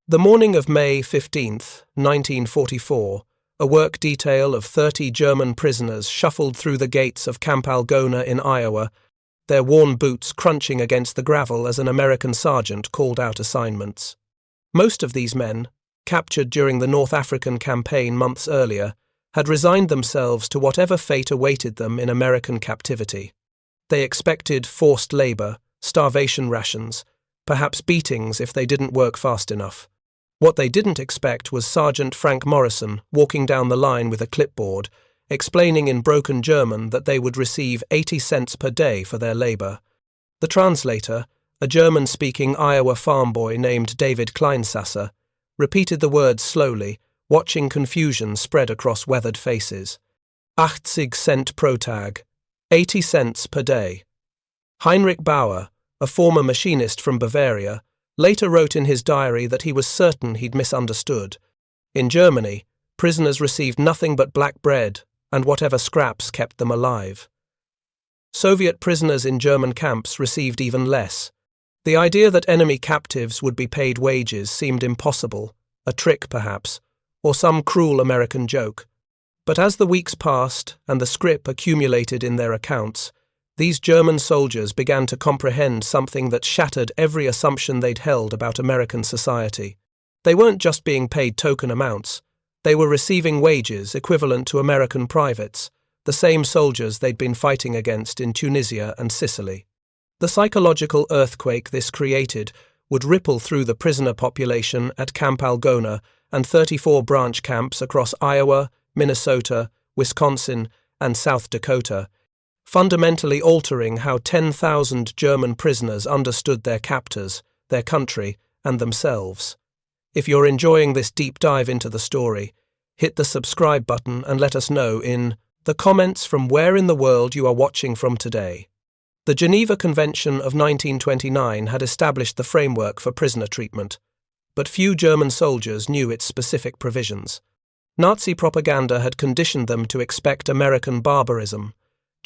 The morning of May 15th, 1944, a work detail of 30 German prisoners shuffled through the gates of Camp Algona in Iowa, their worn boots crunching against the gravel as an American sergeant called out assignments. Most of these men, captured during the North African campaign months earlier, had resigned themselves to whatever fate awaited them in American captivity. They expected forced labor, starvation rations, perhaps beatings if they didn't work fast enough. What they didn't expect was Sergeant Frank Morrison walking down the line with a clipboard, explaining in broken German that they would receive 80 cents per day for their labor. The translator, a German-speaking Iowa farm boy named David Kleinsasser, repeated the words slowly, watching confusion spread across weathered faces. Achtzig Cent pro Tag, 80 cents per day. Heinrich Bauer, a former machinist from Bavaria, later wrote in his diary that he was certain he'd misunderstood. In Germany, prisoners received nothing but black bread and whatever scraps kept them alive. Soviet prisoners in German camps received even less. The idea that enemy captives would be paid wages seemed impossible, a trick perhaps, or some cruel American joke. But as the weeks passed and the scrip accumulated in their accounts, these German soldiers began to comprehend something that shattered every assumption they'd held about American society. They weren't just being paid token amounts. They were receiving wages equivalent to American privates, the same soldiers they'd been fighting against in Tunisia and Sicily. The psychological earthquake this created would ripple through the prisoner population at Camp Algona and 34 branch camps across Iowa, Minnesota, Wisconsin, and South Dakota, fundamentally altering how 10,000 German prisoners understood their captors, their country, and themselves. If you're enjoying this deep dive into the story, hit the subscribe button and let us know in the comments from where in the world you are watching from today. The Geneva Convention of 1929 had established the framework for prisoner treatment, but few German soldiers knew its specific provisions. Nazi propaganda had conditioned them to expect American barbarism,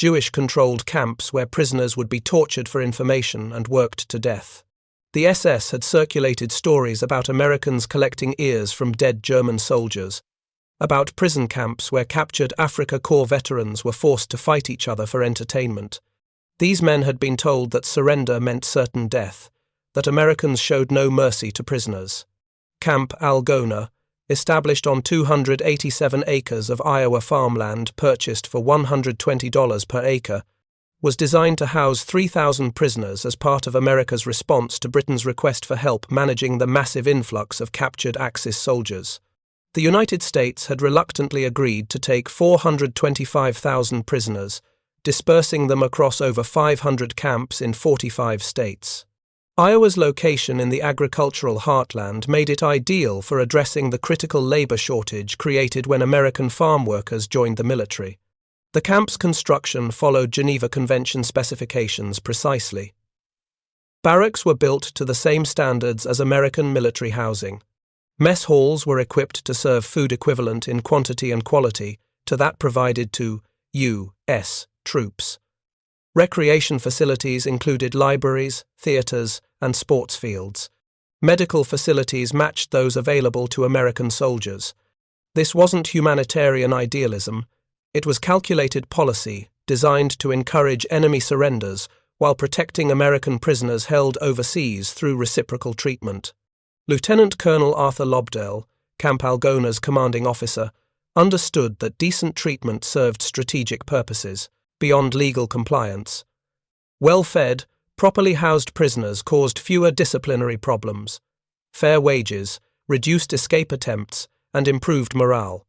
Jewish-controlled camps where prisoners would be tortured for information and worked to death. The SS had circulated stories about Americans collecting ears from dead German soldiers, about prison camps where captured Afrika Korps veterans were forced to fight each other for entertainment. These men had been told that surrender meant certain death, that Americans showed no mercy to prisoners. Camp Algona, established on 287 acres of Iowa farmland purchased for $120 per acre, was designed to house 3,000 prisoners as part of America's response to Britain's request for help managing the massive influx of captured Axis soldiers. The United States had reluctantly agreed to take 425,000 prisoners, dispersing them across over 500 camps in 45 states. Iowa's location in the agricultural heartland made it ideal for addressing the critical labor shortage created when American farm workers joined the military. The camp's construction followed Geneva Convention specifications precisely. Barracks were built to the same standards as American military housing. Mess halls were equipped to serve food equivalent in quantity and quality to that provided to U.S. troops. Recreation facilities included libraries, theaters, and sports fields. Medical facilities matched those available to American soldiers. This wasn't humanitarian idealism. It was calculated policy designed to encourage enemy surrenders while protecting American prisoners held overseas through reciprocal treatment. Lieutenant Colonel Arthur Lobdell, Camp Algona's commanding officer, understood that decent treatment served strategic purposes beyond legal compliance. Well-fed, properly housed prisoners caused fewer disciplinary problems. Fair wages, reduced escape attempts, and improved morale.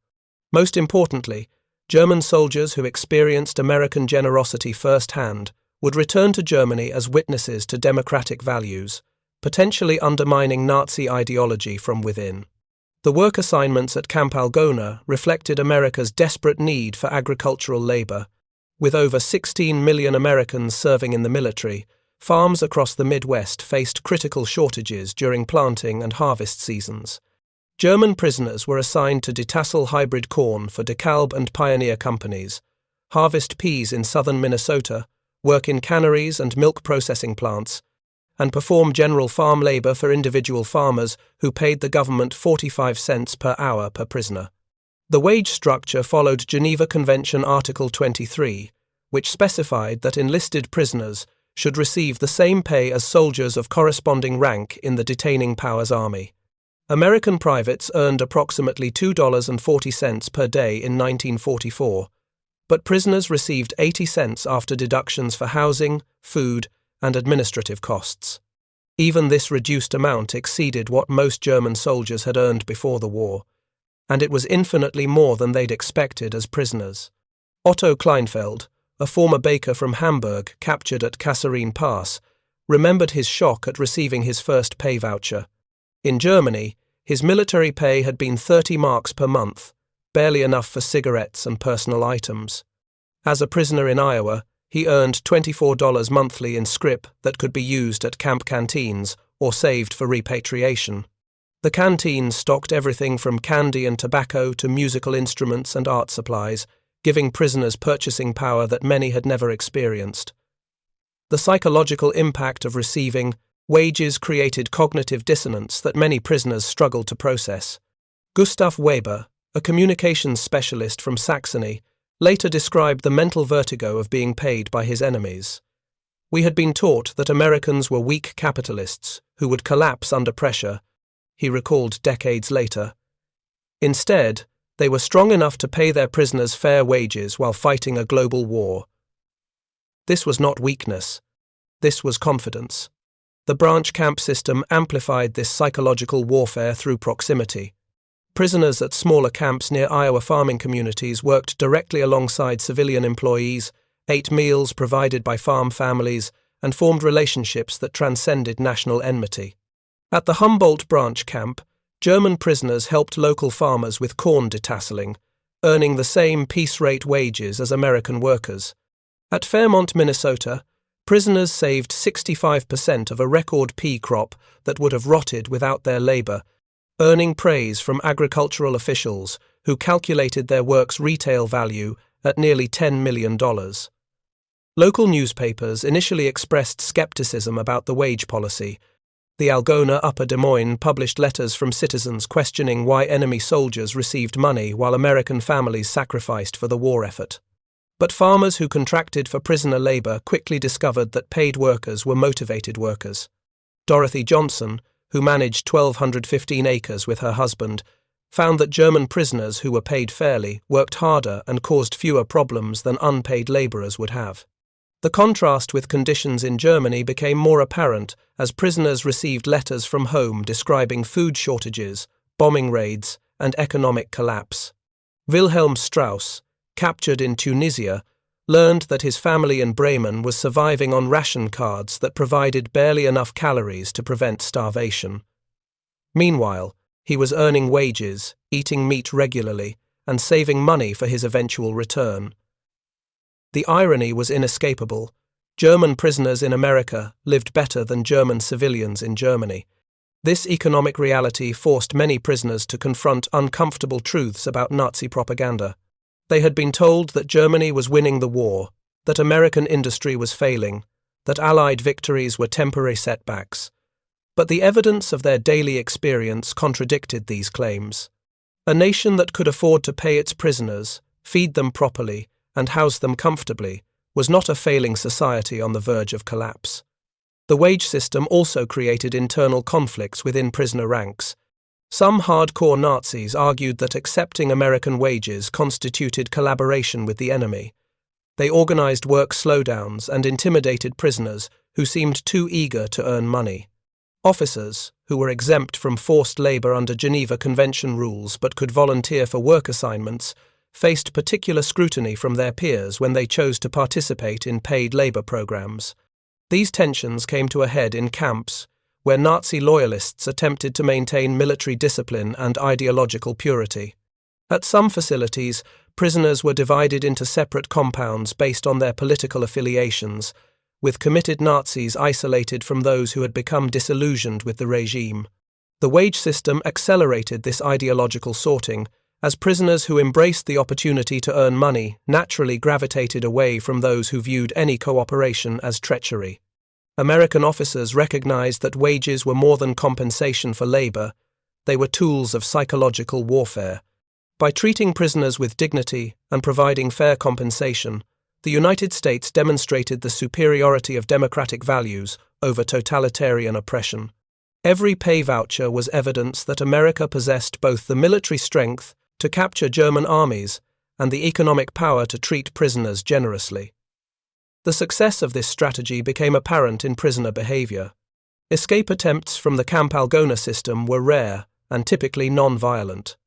Most importantly, German soldiers who experienced American generosity firsthand would return to Germany as witnesses to democratic values, potentially undermining Nazi ideology from within. The work assignments at Camp Algona reflected America's desperate need for agricultural labor. With over 16 million Americans serving in the military, farms across the Midwest faced critical shortages during planting and harvest seasons. German prisoners were assigned to detassel hybrid corn for DeKalb and Pioneer companies, harvest peas in southern Minnesota, work in canneries and milk processing plants, and perform general farm labor for individual farmers who paid the government 45 cents per hour per prisoner. The wage structure followed Geneva Convention Article 23, which specified that enlisted prisoners should receive the same pay as soldiers of corresponding rank in the detaining power's army. American privates earned approximately $2.40 per day in 1944, but prisoners received 80 cents after deductions for housing, food, and administrative costs. Even this reduced amount exceeded what most German soldiers had earned before the war, and it was infinitely more than they'd expected as prisoners. Otto Kleinfeld, a former baker from Hamburg captured at Kasserine Pass, remembered his shock at receiving his first pay voucher. In Germany, his military pay had been 30 marks per month, barely enough for cigarettes and personal items. As a prisoner in Iowa, he earned $24 monthly in scrip that could be used at camp canteens or saved for repatriation. The canteens stocked everything from candy and tobacco to musical instruments and art supplies, giving prisoners purchasing power that many had never experienced. The psychological impact of receiving wages created cognitive dissonance that many prisoners struggled to process. Gustav Weber, a communications specialist from Saxony, later described the mental vertigo of being paid by his enemies. "We had been taught that Americans were weak capitalists who would collapse under pressure," he recalled decades later. Instead, they were strong enough to pay their prisoners fair wages while fighting a global war. This was not weakness. This was confidence. The branch camp system amplified this psychological warfare through proximity. Prisoners at smaller camps near Iowa farming communities worked directly alongside civilian employees, ate meals provided by farm families, and formed relationships that transcended national enmity. At the Humboldt branch camp, German prisoners helped local farmers with corn detasseling, earning the same piece-rate wages as American workers. At Fairmont, Minnesota, prisoners saved 65% of a record pea crop that would have rotted without their labor, earning praise from agricultural officials who calculated their work's retail value at nearly $10 million. Local newspapers initially expressed skepticism about the wage policy. The Algona Upper Des Moines published letters from citizens questioning why enemy soldiers received money while American families sacrificed for the war effort. But farmers who contracted for prisoner labor quickly discovered that paid workers were motivated workers. Dorothy Johnson, who managed 1,215 acres with her husband, found that German prisoners who were paid fairly worked harder and caused fewer problems than unpaid laborers would have. The contrast with conditions in Germany became more apparent as prisoners received letters from home describing food shortages, bombing raids, and economic collapse. Wilhelm Strauss, captured in Tunisia, learned that his family in Bremen was surviving on ration cards that provided barely enough calories to prevent starvation. Meanwhile, he was earning wages, eating meat regularly, and saving money for his eventual return. The irony was inescapable. German prisoners in America lived better than German civilians in Germany. This economic reality forced many prisoners to confront uncomfortable truths about Nazi propaganda. They had been told that Germany was winning the war, that American industry was failing, that Allied victories were temporary setbacks. But the evidence of their daily experience contradicted these claims. A nation that could afford to pay its prisoners, feed them properly, and house them comfortably was not a failing society on the verge of collapse. The wage system also created internal conflicts within prisoner ranks. Some hardcore Nazis argued that accepting American wages constituted collaboration with the enemy. They organized work slowdowns and intimidated prisoners who seemed too eager to earn money. Officers, who were exempt from forced labor under Geneva Convention rules but could volunteer for work assignments, faced particular scrutiny from their peers when they chose to participate in paid labor programs. These tensions came to a head in camps, where Nazi loyalists attempted to maintain military discipline and ideological purity. At some facilities, prisoners were divided into separate compounds based on their political affiliations, with committed Nazis isolated from those who had become disillusioned with the regime. The wage system accelerated this ideological sorting, as prisoners who embraced the opportunity to earn money naturally gravitated away from those who viewed any cooperation as treachery. American officers recognized that wages were more than compensation for labor, they were tools of psychological warfare. By treating prisoners with dignity and providing fair compensation, the United States demonstrated the superiority of democratic values over totalitarian oppression. Every pay voucher was evidence that America possessed both the military strength to capture German armies and the economic power to treat prisoners generously. The success of this strategy became apparent in prisoner behavior. Escape attempts from the Camp Algona system were rare and typically non-violent.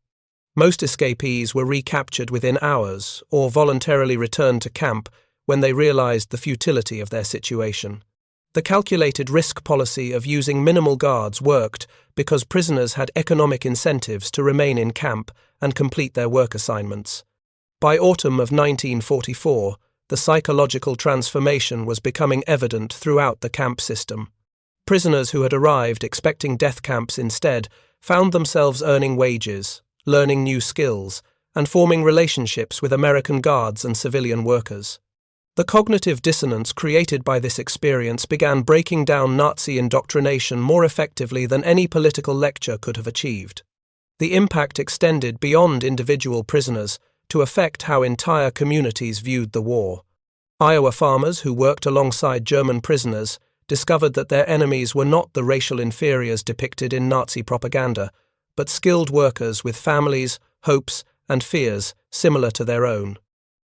Most escapees were recaptured within hours or voluntarily returned to camp when they realized the futility of their situation. The calculated risk policy of using minimal guards worked because prisoners had economic incentives to remain in camp and complete their work assignments. By autumn of 1944, the psychological transformation was becoming evident throughout the camp system. Prisoners who had arrived expecting death camps instead found themselves earning wages, learning new skills, and forming relationships with American guards and civilian workers. The cognitive dissonance created by this experience began breaking down Nazi indoctrination more effectively than any political lecture could have achieved. The impact extended beyond individual prisoners to affect how entire communities viewed the war. Iowa farmers who worked alongside German prisoners discovered that their enemies were not the racial inferiors depicted in Nazi propaganda, but skilled workers with families, hopes, and fears similar to their own.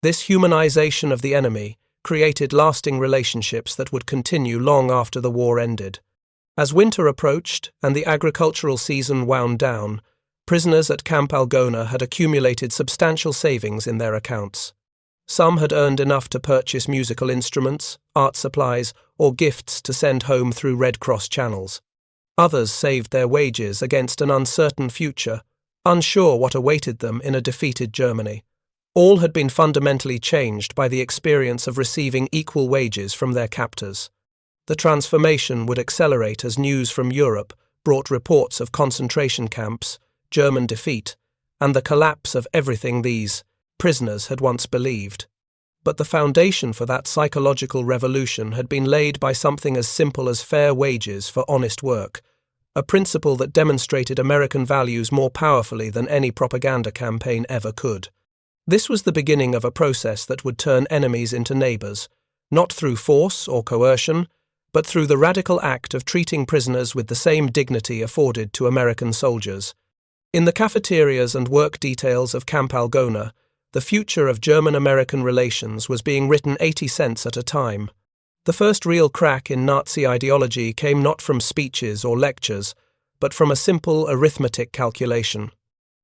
This humanization of the enemy created lasting relationships that would continue long after the war ended. As winter approached and the agricultural season wound down, prisoners at Camp Algona had accumulated substantial savings in their accounts. Some had earned enough to purchase musical instruments, art supplies, or gifts to send home through Red Cross channels. Others saved their wages against an uncertain future, unsure what awaited them in a defeated Germany. All had been fundamentally changed by the experience of receiving equal wages from their captors. The transformation would accelerate as news from Europe brought reports of concentration camps, German defeat, and the collapse of everything these prisoners had once believed. But the foundation for that psychological revolution had been laid by something as simple as fair wages for honest work, a principle that demonstrated American values more powerfully than any propaganda campaign ever could. This was the beginning of a process that would turn enemies into neighbors, not through force or coercion, but through the radical act of treating prisoners with the same dignity afforded to American soldiers. In the cafeterias and work details of Camp Algona, the future of German-American relations was being written 80 cents at a time. The first real crack in Nazi ideology came not from speeches or lectures, but from a simple arithmetic calculation.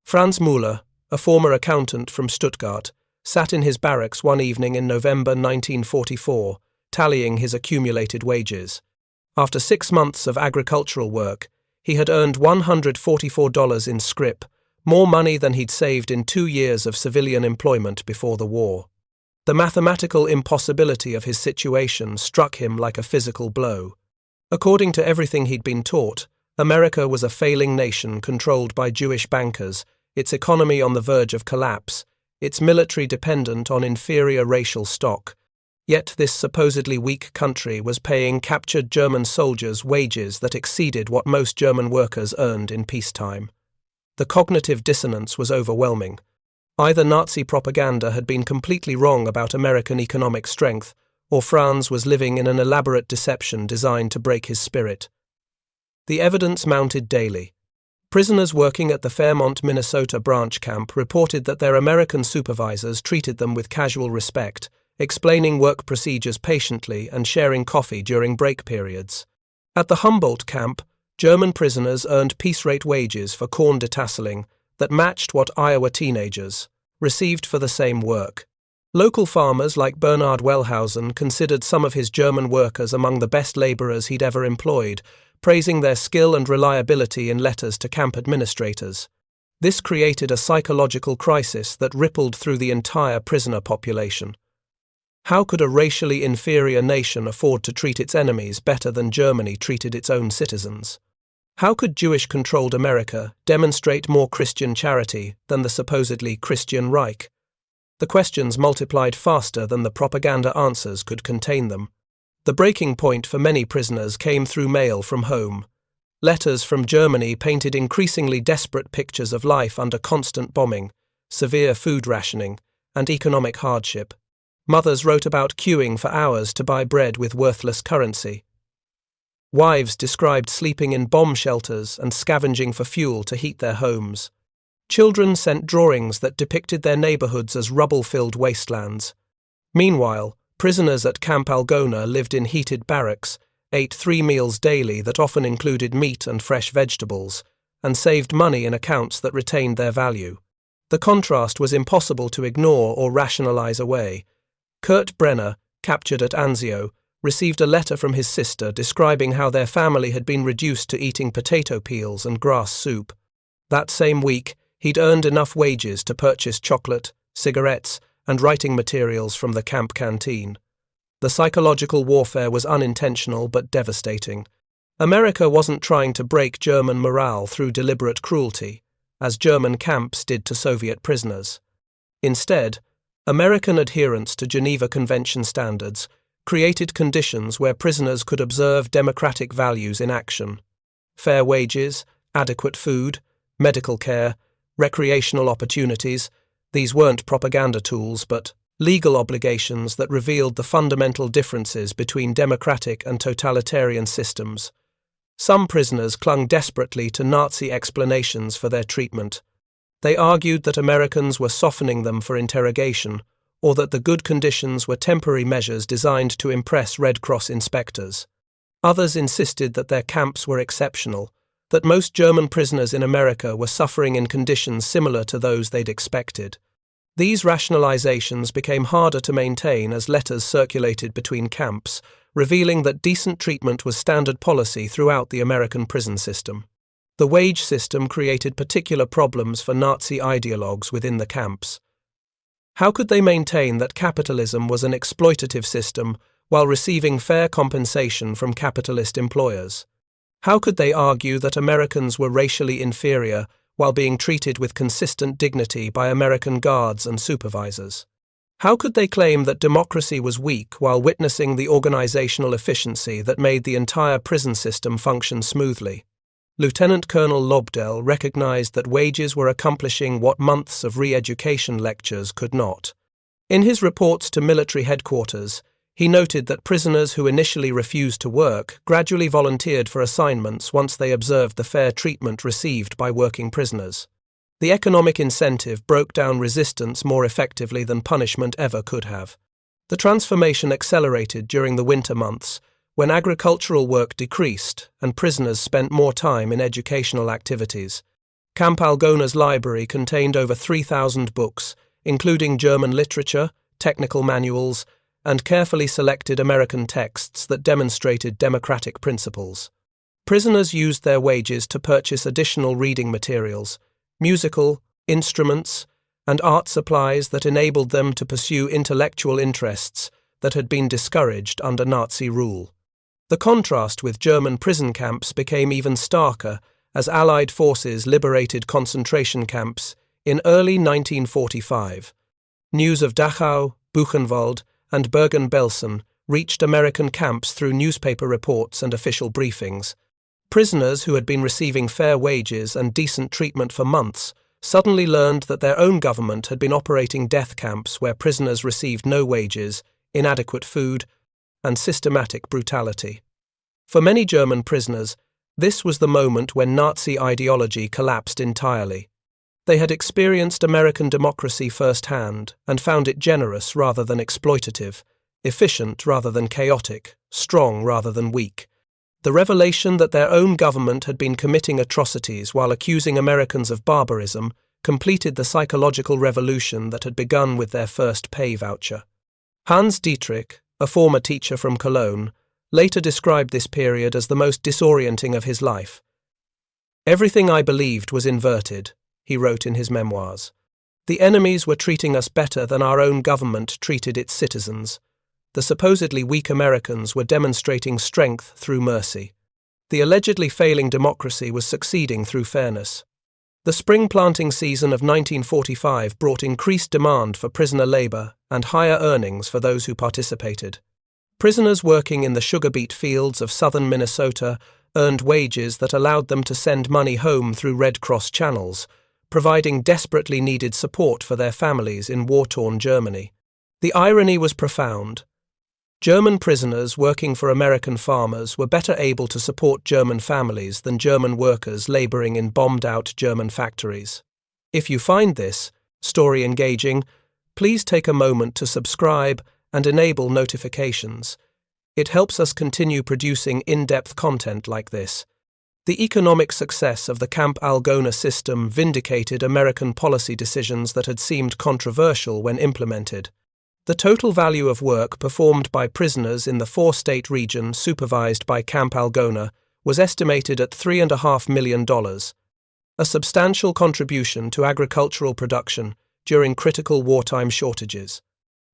Franz Müller, a former accountant from Stuttgart, sat in his barracks one evening in November 1944, tallying his accumulated wages. After 6 months of agricultural work, he had earned $144 in scrip, more money than he'd saved in 2 years of civilian employment before the war. The mathematical impossibility of his situation struck him like a physical blow. According to everything he'd been taught, America was a failing nation controlled by Jewish bankers, its economy on the verge of collapse, its military dependent on inferior racial stock. Yet this supposedly weak country was paying captured German soldiers wages that exceeded what most German workers earned in peacetime. The cognitive dissonance was overwhelming. Either Nazi propaganda had been completely wrong about American economic strength, or Franz was living in an elaborate deception designed to break his spirit. The evidence mounted daily. Prisoners working at the Fairmont, Minnesota branch camp reported that their American supervisors treated them with casual respect, explaining work procedures patiently and sharing coffee during break periods. At the Humboldt camp, German prisoners earned piece-rate wages for corn detasseling that matched what Iowa teenagers received for the same work. Local farmers like Bernhard Wellhausen considered some of his German workers among the best laborers he'd ever employed, praising their skill and reliability in letters to camp administrators. This created a psychological crisis that rippled through the entire prisoner population. How could a racially inferior nation afford to treat its enemies better than Germany treated its own citizens? How could Jewish-controlled America demonstrate more Christian charity than the supposedly Christian Reich? The questions multiplied faster than the propaganda answers could contain them. The breaking point for many prisoners came through mail from home. Letters from Germany painted increasingly desperate pictures of life under constant bombing, severe food rationing, and economic hardship. Mothers wrote about queuing for hours to buy bread with worthless currency. Wives described sleeping in bomb shelters and scavenging for fuel to heat their homes. Children sent drawings that depicted their neighborhoods as rubble-filled wastelands. Meanwhile, prisoners at Camp Algona lived in heated barracks, ate 3 meals daily that often included meat and fresh vegetables, and saved money in accounts that retained their value. The contrast was impossible to ignore or rationalize away. Kurt Brenner, captured at Anzio, received a letter from his sister describing how their family had been reduced to eating potato peels and grass soup. That same week, he'd earned enough wages to purchase chocolate, cigarettes, and writing materials from the camp canteen. The psychological warfare was unintentional but devastating. America wasn't trying to break German morale through deliberate cruelty, as German camps did to Soviet prisoners. Instead, American adherence to Geneva Convention standards created conditions where prisoners could observe democratic values in action. Fair wages, adequate food, medical care, recreational opportunities, these weren't propaganda tools but legal obligations that revealed the fundamental differences between democratic and totalitarian systems. Some prisoners clung desperately to Nazi explanations for their treatment. They argued that Americans were softening them for interrogation, or that the good conditions were temporary measures designed to impress Red Cross inspectors. Others insisted that their camps were exceptional, that most German prisoners in America were suffering in conditions similar to those they'd expected. These rationalizations became harder to maintain as letters circulated between camps, revealing that decent treatment was standard policy throughout the American prison system. The wage system created particular problems for Nazi ideologues within the camps. How could they maintain that capitalism was an exploitative system while receiving fair compensation from capitalist employers? How could they argue that Americans were racially inferior while being treated with consistent dignity by American guards and supervisors? How could they claim that democracy was weak while witnessing the organizational efficiency that made the entire prison system function smoothly? Lieutenant Colonel Lobdell recognized that wages were accomplishing what months of re-education lectures could not. In his reports to military headquarters, he noted that prisoners who initially refused to work gradually volunteered for assignments once they observed the fair treatment received by working prisoners. The economic incentive broke down resistance more effectively than punishment ever could have. The transformation accelerated during the winter months, when agricultural work decreased and prisoners spent more time in educational activities. Camp Algona's library contained over 3,000 books, including German literature, technical manuals, and carefully selected American texts that demonstrated democratic principles. Prisoners used their wages to purchase additional reading materials, musical, instruments, and art supplies that enabled them to pursue intellectual interests that had been discouraged under Nazi rule. The contrast with German prison camps became even starker as Allied forces liberated concentration camps in early 1945. News of Dachau, Buchenwald, and Bergen-Belsen reached American camps through newspaper reports and official briefings. Prisoners who had been receiving fair wages and decent treatment for months suddenly learned that their own government had been operating death camps where prisoners received no wages, inadequate food, and systematic brutality. For many German prisoners, this was the moment when Nazi ideology collapsed entirely. They had experienced American democracy firsthand and found it generous rather than exploitative, efficient rather than chaotic, strong rather than weak. The revelation that their own government had been committing atrocities while accusing Americans of barbarism completed the psychological revolution that had begun with their first pay voucher. Hans Dietrich, a former teacher from Cologne, later described this period as the most disorienting of his life. "Everything I believed was inverted," he wrote in his memoirs. "The enemies were treating us better than our own government treated its citizens. The supposedly weak Americans were demonstrating strength through mercy. The allegedly failing democracy was succeeding through fairness." The spring planting season of 1945 brought increased demand for prisoner labor and higher earnings for those who participated. Prisoners working in the sugar beet fields of southern Minnesota earned wages that allowed them to send money home through Red Cross channels, providing desperately needed support for their families in war-torn Germany. The irony was profound. German prisoners working for American farmers were better able to support German families than German workers laboring in bombed-out German factories. If you find this story engaging, please take a moment to subscribe and enable notifications. It helps us continue producing in-depth content like this. The economic success of the Camp Algona system vindicated American policy decisions that had seemed controversial when implemented. The total value of work performed by prisoners in the four-state region supervised by Camp Algona was estimated at $3.5 million, a substantial contribution to agricultural production during critical wartime shortages.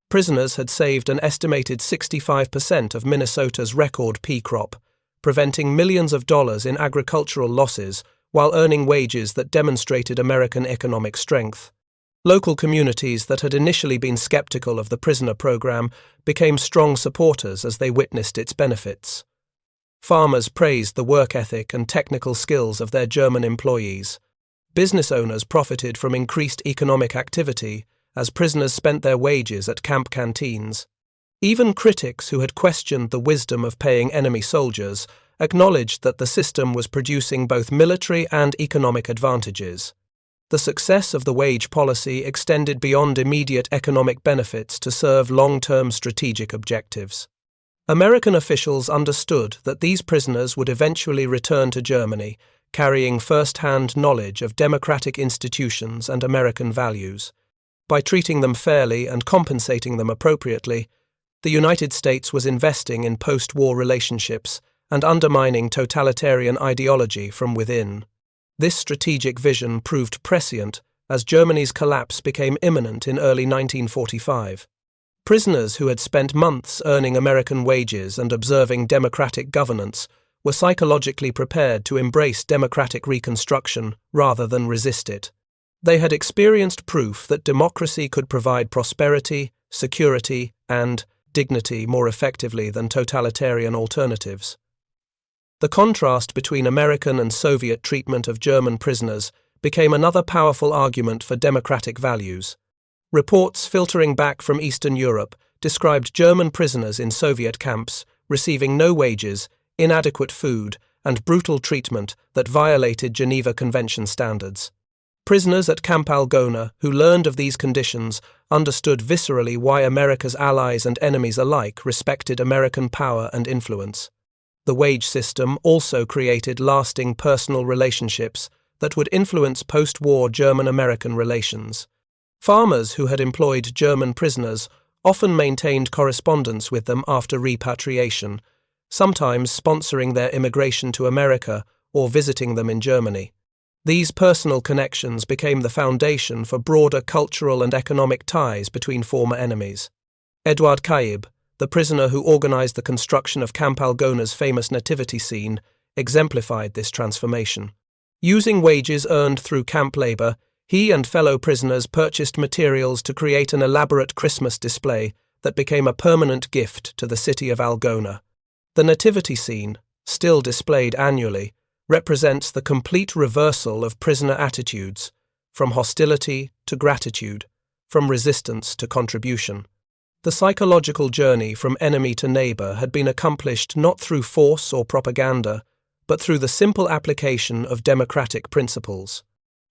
Prisoners had saved an estimated 65% of Minnesota's record pea crop, preventing millions of dollars in agricultural losses while earning wages that demonstrated American economic strength. Local communities that had initially been skeptical of the prisoner program became strong supporters as they witnessed its benefits. Farmers praised the work ethic and technical skills of their German employees. Business owners profited from increased economic activity as prisoners spent their wages at camp canteens. Even critics who had questioned the wisdom of paying enemy soldiers acknowledged that the system was producing both military and economic advantages. The success of the wage policy extended beyond immediate economic benefits to serve long-term strategic objectives. American officials understood that these prisoners would eventually return to Germany, carrying first-hand knowledge of democratic institutions and American values. By treating them fairly and compensating them appropriately, the United States was investing in post-war relationships and undermining totalitarian ideology from within. This strategic vision proved prescient as Germany's collapse became imminent in early 1945. Prisoners who had spent months earning American wages and observing democratic governance were psychologically prepared to embrace democratic reconstruction rather than resist it. They had experienced proof that democracy could provide prosperity, security, and dignity more effectively than totalitarian alternatives. The contrast between American and Soviet treatment of German prisoners became another powerful argument for democratic values. Reports filtering back from Eastern Europe described German prisoners in Soviet camps receiving no wages, inadequate food, and brutal treatment that violated Geneva Convention standards. Prisoners at Camp Algona who learned of these conditions understood viscerally why America's allies and enemies alike respected American power and influence. The wage system also created lasting personal relationships that would influence post-war German-American relations. Farmers who had employed German prisoners often maintained correspondence with them after repatriation, sometimes sponsoring their immigration to America or visiting them in Germany. These personal connections became the foundation for broader cultural and economic ties between former enemies. Eduard Kaib, the prisoner who organized the construction of Camp Algona's famous nativity scene, exemplified this transformation. Using wages earned through camp labor, he and fellow prisoners purchased materials to create an elaborate Christmas display that became a permanent gift to the city of Algona. The nativity scene, still displayed annually, represents the complete reversal of prisoner attitudes, from hostility to gratitude, from resistance to contribution. The psychological journey from enemy to neighbor had been accomplished not through force or propaganda, but through the simple application of democratic principles.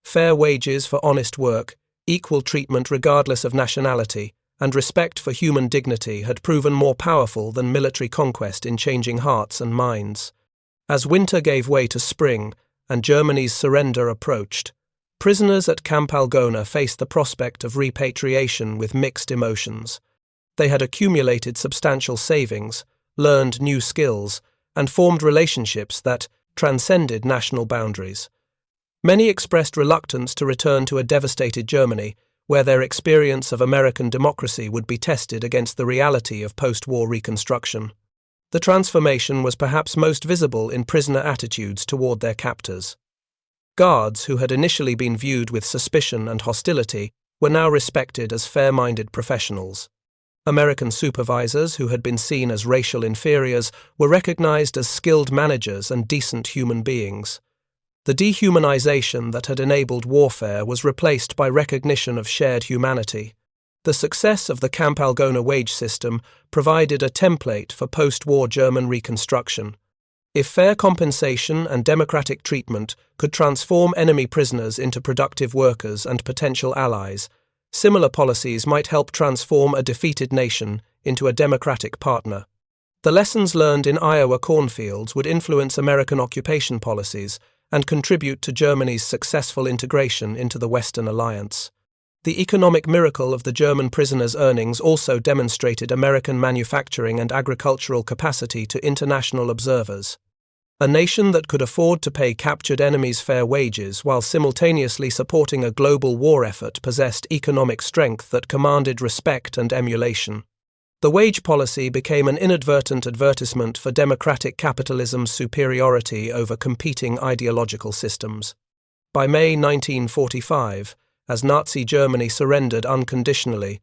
Fair wages for honest work, equal treatment regardless of nationality, and respect for human dignity had proven more powerful than military conquest in changing hearts and minds. As winter gave way to spring and Germany's surrender approached, prisoners at Camp Algona faced the prospect of repatriation with mixed emotions. They had accumulated substantial savings, learned new skills, and formed relationships that transcended national boundaries. Many expressed reluctance to return to a devastated Germany, where their experience of American democracy would be tested against the reality of post-war reconstruction. The transformation was perhaps most visible in prisoner attitudes toward their captors. Guards who had initially been viewed with suspicion and hostility were now respected as fair-minded professionals. American supervisors, who had been seen as racial inferiors, were recognized as skilled managers and decent human beings. The dehumanization that had enabled warfare was replaced by recognition of shared humanity. The success of the Camp Algona wage system provided a template for post-war German reconstruction. If fair compensation and democratic treatment could transform enemy prisoners into productive workers and potential allies, similar policies might help transform a defeated nation into a democratic partner. The lessons learned in Iowa cornfields would influence American occupation policies and contribute to Germany's successful integration into the Western Alliance. The economic miracle of the German prisoners' earnings also demonstrated American manufacturing and agricultural capacity to international observers. A nation that could afford to pay captured enemies fair wages while simultaneously supporting a global war effort possessed economic strength that commanded respect and emulation. The wage policy became an inadvertent advertisement for democratic capitalism's superiority over competing ideological systems. By May 1945, as Nazi Germany surrendered unconditionally,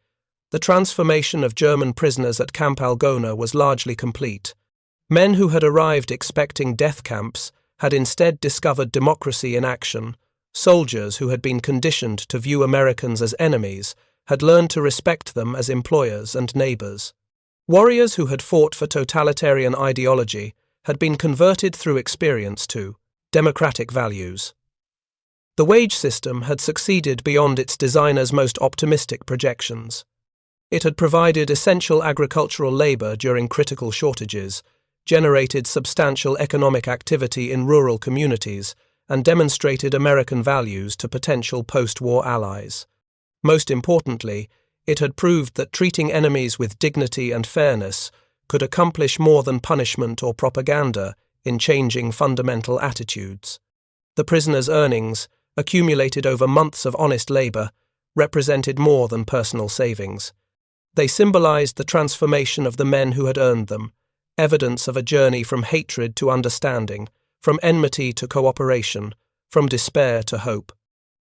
the transformation of German prisoners at Camp Algona was largely complete. Men who had arrived expecting death camps had instead discovered democracy in action. Soldiers who had been conditioned to view Americans as enemies had learned to respect them as employers and neighbors. Warriors who had fought for totalitarian ideology had been converted through experience to democratic values. The wage system had succeeded beyond its designer's most optimistic projections. It had provided essential agricultural labor during critical shortages, generated substantial economic activity in rural communities, and demonstrated American values to potential post-war allies. Most importantly, it had proved that treating enemies with dignity and fairness could accomplish more than punishment or propaganda in changing fundamental attitudes. The prisoners' earnings, accumulated over months of honest labor, represented more than personal savings. They symbolized the transformation of the men who had earned them, evidence of a journey from hatred to understanding, from enmity to cooperation, from despair to hope.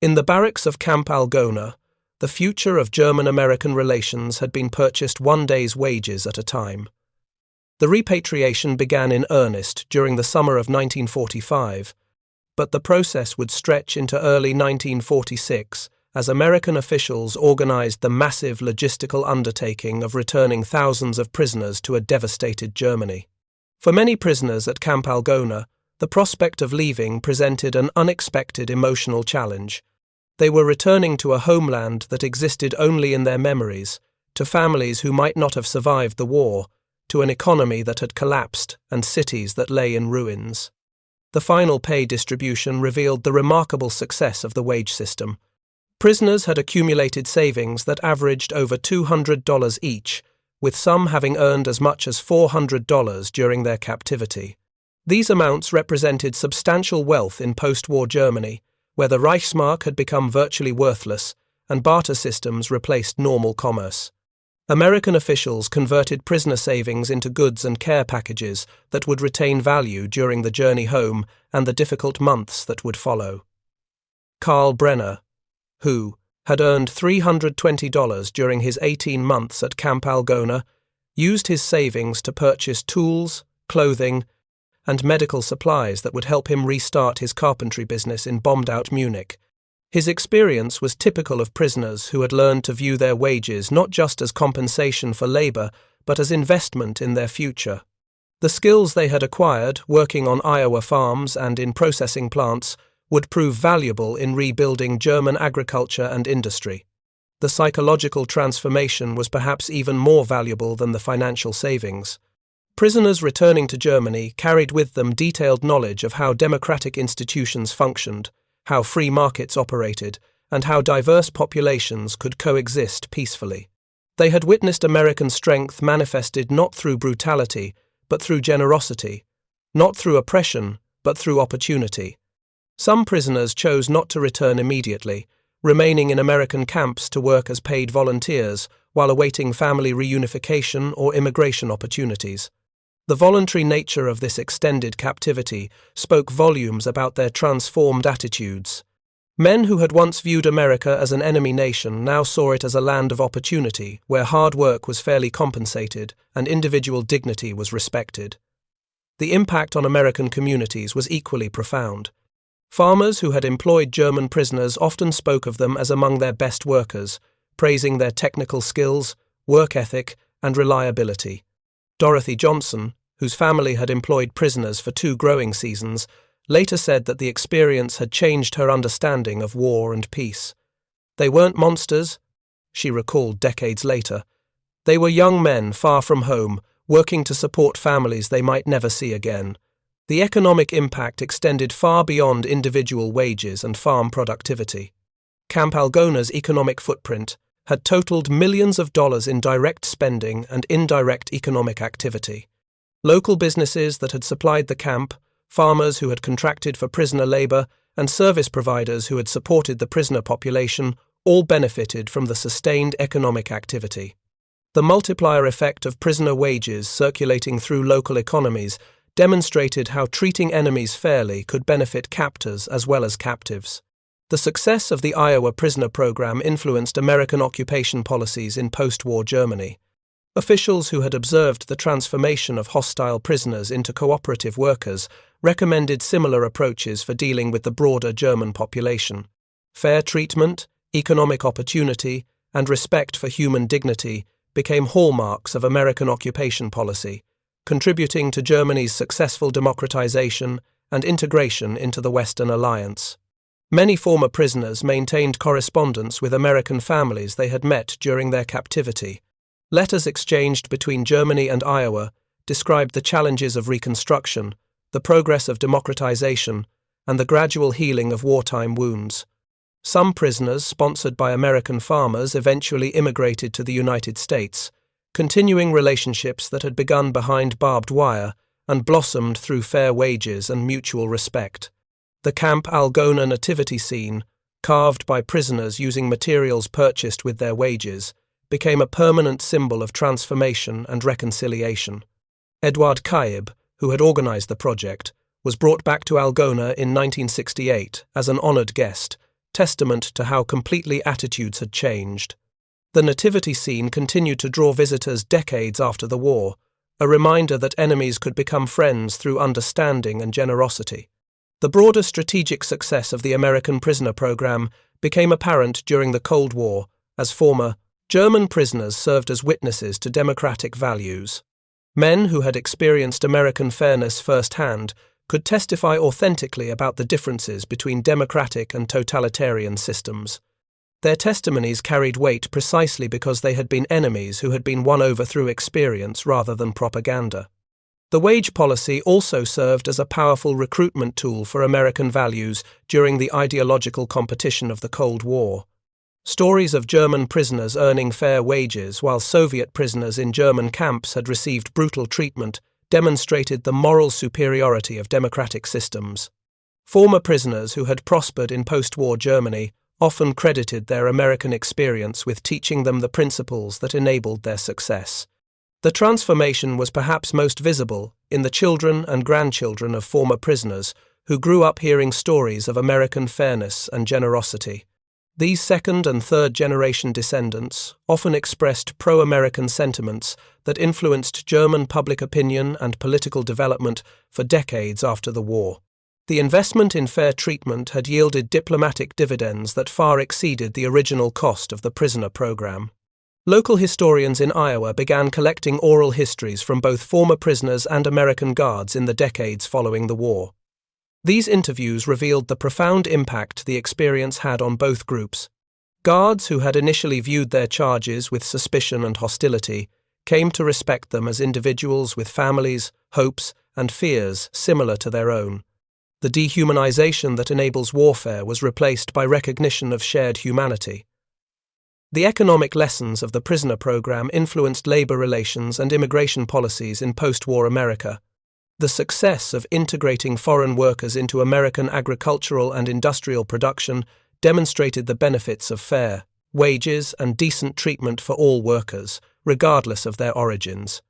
In the barracks of Camp Algona, the future of German-American relations had been purchased one day's wages at a time. The repatriation began in earnest during the summer of 1945, but the process would stretch into early 1946 as American officials organized the massive logistical undertaking of returning thousands of prisoners to a devastated Germany. For many prisoners at Camp Algona, the prospect of leaving presented an unexpected emotional challenge. They were returning to a homeland that existed only in their memories, to families who might not have survived the war, to an economy that had collapsed and cities that lay in ruins. The final pay distribution revealed the remarkable success of the wage system. Prisoners had accumulated savings that averaged over $200 each, with some having earned as much as $400 during their captivity. These amounts represented substantial wealth in post-war Germany, where the Reichsmark had become virtually worthless and barter systems replaced normal commerce. American officials converted prisoner savings into goods and care packages that would retain value during the journey home and the difficult months that would follow. Karl Brenner, who had earned $320 during his 18 months at Camp Algona, used his savings to purchase tools, clothing, and medical supplies that would help him restart his carpentry business in bombed-out Munich. His experience was typical of prisoners who had learned to view their wages not just as compensation for labor, but as investment in their future. The skills they had acquired, working on Iowa farms and in processing plants, would prove valuable in rebuilding German agriculture and industry. The psychological transformation was perhaps even more valuable than the financial savings. Prisoners returning to Germany carried with them detailed knowledge of how democratic institutions functioned, how free markets operated, and how diverse populations could coexist peacefully. They had witnessed American strength manifested not through brutality, but through generosity, not through oppression, but through opportunity. Some prisoners chose not to return immediately, remaining in American camps to work as paid volunteers while awaiting family reunification or immigration opportunities. The voluntary nature of this extended captivity spoke volumes about their transformed attitudes. Men who had once viewed America as an enemy nation now saw it as a land of opportunity, where hard work was fairly compensated and individual dignity was respected. The impact on American communities was equally profound. Farmers who had employed German prisoners often spoke of them as among their best workers, praising their technical skills, work ethic, and reliability. Dorothy Johnson, whose family had employed prisoners for 2 growing seasons, later said that the experience had changed her understanding of war and peace. They weren't monsters, she recalled decades later. They were young men far from home, working to support families they might never see again. The economic impact extended far beyond individual wages and farm productivity. Camp Algona's economic footprint had totaled millions of dollars in direct spending and indirect economic activity. Local businesses that had supplied the camp, farmers who had contracted for prisoner labor, and service providers who had supported the prisoner population all benefited from the sustained economic activity. The multiplier effect of prisoner wages circulating through local economies demonstrated how treating enemies fairly could benefit captors as well as captives. The success of the Iowa prisoner program influenced American occupation policies in post-war Germany. Officials who had observed the transformation of hostile prisoners into cooperative workers recommended similar approaches for dealing with the broader German population. Fair treatment, economic opportunity, and respect for human dignity became hallmarks of American occupation policy, contributing to Germany's successful democratization and integration into the Western Alliance. Many former prisoners maintained correspondence with American families they had met during their captivity. Letters exchanged between Germany and Iowa described the challenges of reconstruction, the progress of democratization, and the gradual healing of wartime wounds. Some prisoners, sponsored by American farmers, eventually immigrated to the United States, continuing relationships that had begun behind barbed wire and blossomed through fair wages and mutual respect. The Camp Algona nativity scene, carved by prisoners using materials purchased with their wages, became a permanent symbol of transformation and reconciliation. Eduard Kaib, who had organized the project, was brought back to Algona in 1968 as an honored guest, testament to how completely attitudes had changed. The nativity scene continued to draw visitors decades after the war, a reminder that enemies could become friends through understanding and generosity. The broader strategic success of the American prisoner program became apparent during the Cold War as former German prisoners served as witnesses to democratic values. Men who had experienced American fairness firsthand could testify authentically about the differences between democratic and totalitarian systems. Their testimonies carried weight precisely because they had been enemies who had been won over through experience rather than propaganda. The wage policy also served as a powerful recruitment tool for American values during the ideological competition of the Cold War. Stories of German prisoners earning fair wages while Soviet prisoners in German camps had received brutal treatment demonstrated the moral superiority of democratic systems. Former prisoners who had prospered in post-war Germany often credited their American experience with teaching them the principles that enabled their success. The transformation was perhaps most visible in the children and grandchildren of former prisoners who grew up hearing stories of American fairness and generosity. These second- and third-generation descendants often expressed pro-American sentiments that influenced German public opinion and political development for decades after the war. The investment in fair treatment had yielded diplomatic dividends that far exceeded the original cost of the prisoner program. Local historians in Iowa began collecting oral histories from both former prisoners and American guards in the decades following the war. These interviews revealed the profound impact the experience had on both groups. Guards who had initially viewed their charges with suspicion and hostility came to respect them as individuals with families, hopes, and fears similar to their own. The dehumanization that enables warfare was replaced by recognition of shared humanity. The economic lessons of the prisoner program influenced labor relations and immigration policies in post-war America. The success of integrating foreign workers into American agricultural and industrial production demonstrated the benefits of fair wages and decent treatment for all workers, regardless of their origins.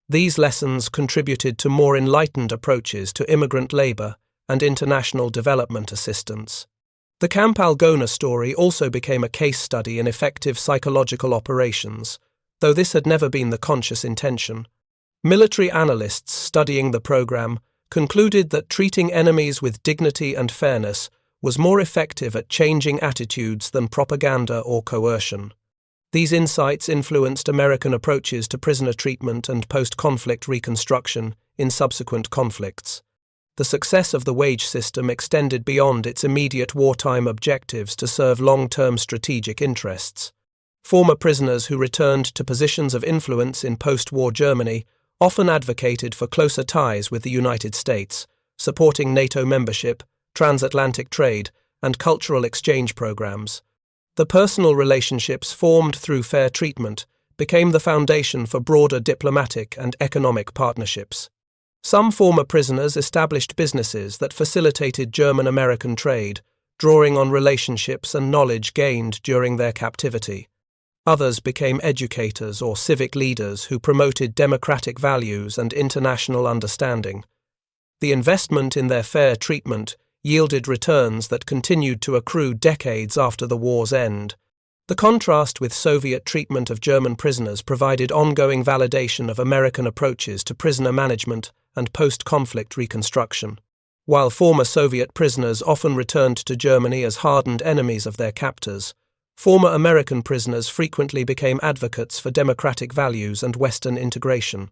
These lessons contributed to more enlightened approaches to immigrant labor and international development assistance. The Camp Algona story also became a case study in effective psychological operations, though this had never been the conscious intention. Military analysts studying the program concluded that treating enemies with dignity and fairness was more effective at changing attitudes than propaganda or coercion. These insights influenced American approaches to prisoner treatment and post-conflict reconstruction in subsequent conflicts. The success of the wage system extended beyond its immediate wartime objectives to serve long-term strategic interests. Former prisoners who returned to positions of influence in post-war Germany often advocated for closer ties with the United States, supporting NATO membership, transatlantic trade, and cultural exchange programs. The personal relationships formed through fair treatment became the foundation for broader diplomatic and economic partnerships. Some former prisoners established businesses that facilitated German-American trade, drawing on relationships and knowledge gained during their captivity. Others became educators or civic leaders who promoted democratic values and international understanding. The investment in their fair treatment yielded returns that continued to accrue decades after the war's end. The contrast with Soviet treatment of German prisoners provided ongoing validation of American approaches to prisoner management and post-conflict reconstruction. While former Soviet prisoners often returned to Germany as hardened enemies of their captors, former American prisoners frequently became advocates for democratic values and Western integration.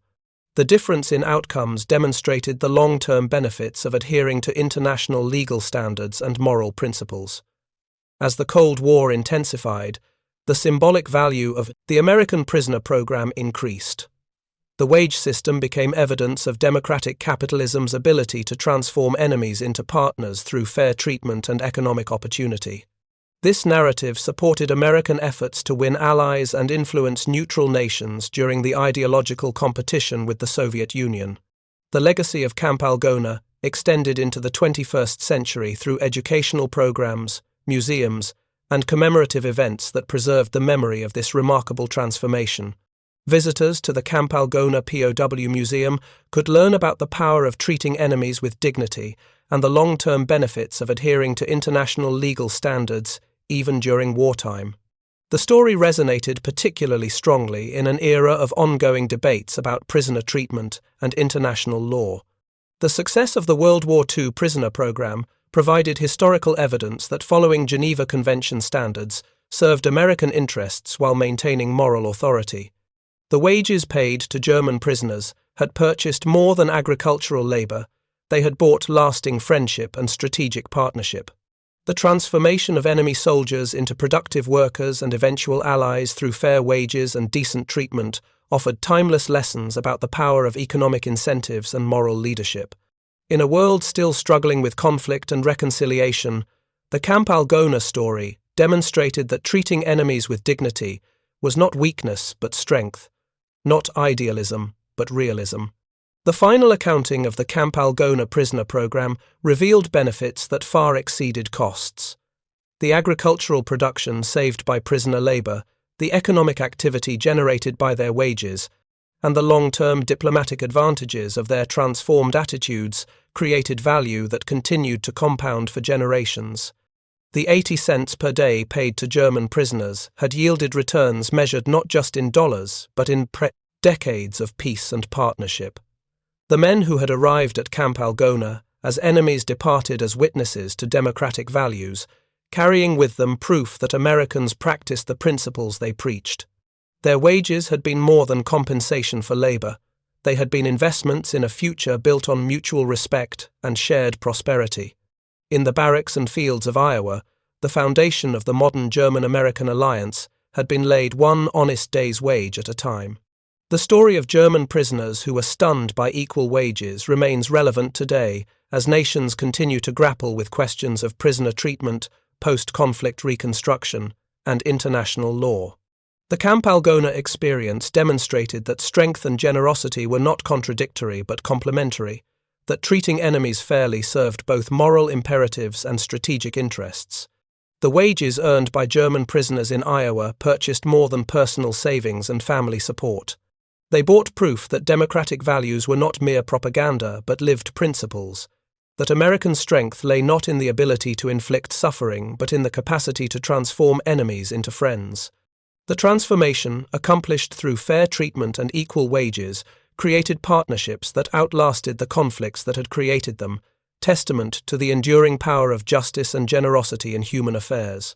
The difference in outcomes demonstrated the long-term benefits of adhering to international legal standards and moral principles. As the Cold War intensified, the symbolic value of the American prisoner program increased. The wage system became evidence of democratic capitalism's ability to transform enemies into partners through fair treatment and economic opportunity. This narrative supported American efforts to win allies and influence neutral nations during the ideological competition with the Soviet Union. The legacy of Camp Algona extended into the 21st century through educational programs, museums, and commemorative events that preserved the memory of this remarkable transformation. Visitors to the Camp Algona POW Museum could learn about the power of treating enemies with dignity and the long-term benefits of adhering to international legal standards, even during wartime. The story resonated particularly strongly in an era of ongoing debates about prisoner treatment and international law. The success of the World War II prisoner program provided historical evidence that following Geneva Convention standards served American interests while maintaining moral authority. The wages paid to German prisoners had purchased more than agricultural labor. They had bought lasting friendship and strategic partnership. The transformation of enemy soldiers into productive workers and eventual allies through fair wages and decent treatment offered timeless lessons about the power of economic incentives and moral leadership. In a world still struggling with conflict and reconciliation, the Camp Algona story demonstrated that treating enemies with dignity was not weakness but strength, not idealism but realism. The final accounting of the Camp Algona prisoner program revealed benefits that far exceeded costs. The agricultural production saved by prisoner labor, the economic activity generated by their wages, and the long-term diplomatic advantages of their transformed attitudes created value that continued to compound for generations. The 80 cents per day paid to German prisoners had yielded returns measured not just in dollars, but in decades of peace and partnership. The men who had arrived at Camp Algona as enemies departed as witnesses to democratic values, carrying with them proof that Americans practiced the principles they preached. Their wages had been more than compensation for labor. They had been investments in a future built on mutual respect and shared prosperity. In the barracks and fields of Iowa, the foundation of the modern German-American alliance had been laid one honest day's wage at a time. The story of German prisoners who were stunned by equal wages remains relevant today as nations continue to grapple with questions of prisoner treatment, post-conflict reconstruction, and international law. The Camp Algona experience demonstrated that strength and generosity were not contradictory but complementary, that treating enemies fairly served both moral imperatives and strategic interests. The wages earned by German prisoners in Iowa purchased more than personal savings and family support. They bought proof that democratic values were not mere propaganda but lived principles. that American strength lay not in the ability to inflict suffering, but in the capacity to transform enemies into friends. The transformation, accomplished through fair treatment and equal wages, created partnerships that outlasted the conflicts that had created them, testament to the enduring power of justice and generosity in human affairs.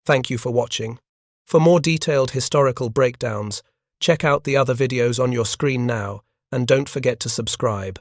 Thank you for watching. For more detailed historical breakdowns, check out the other videos on your screen now, and don't forget to subscribe.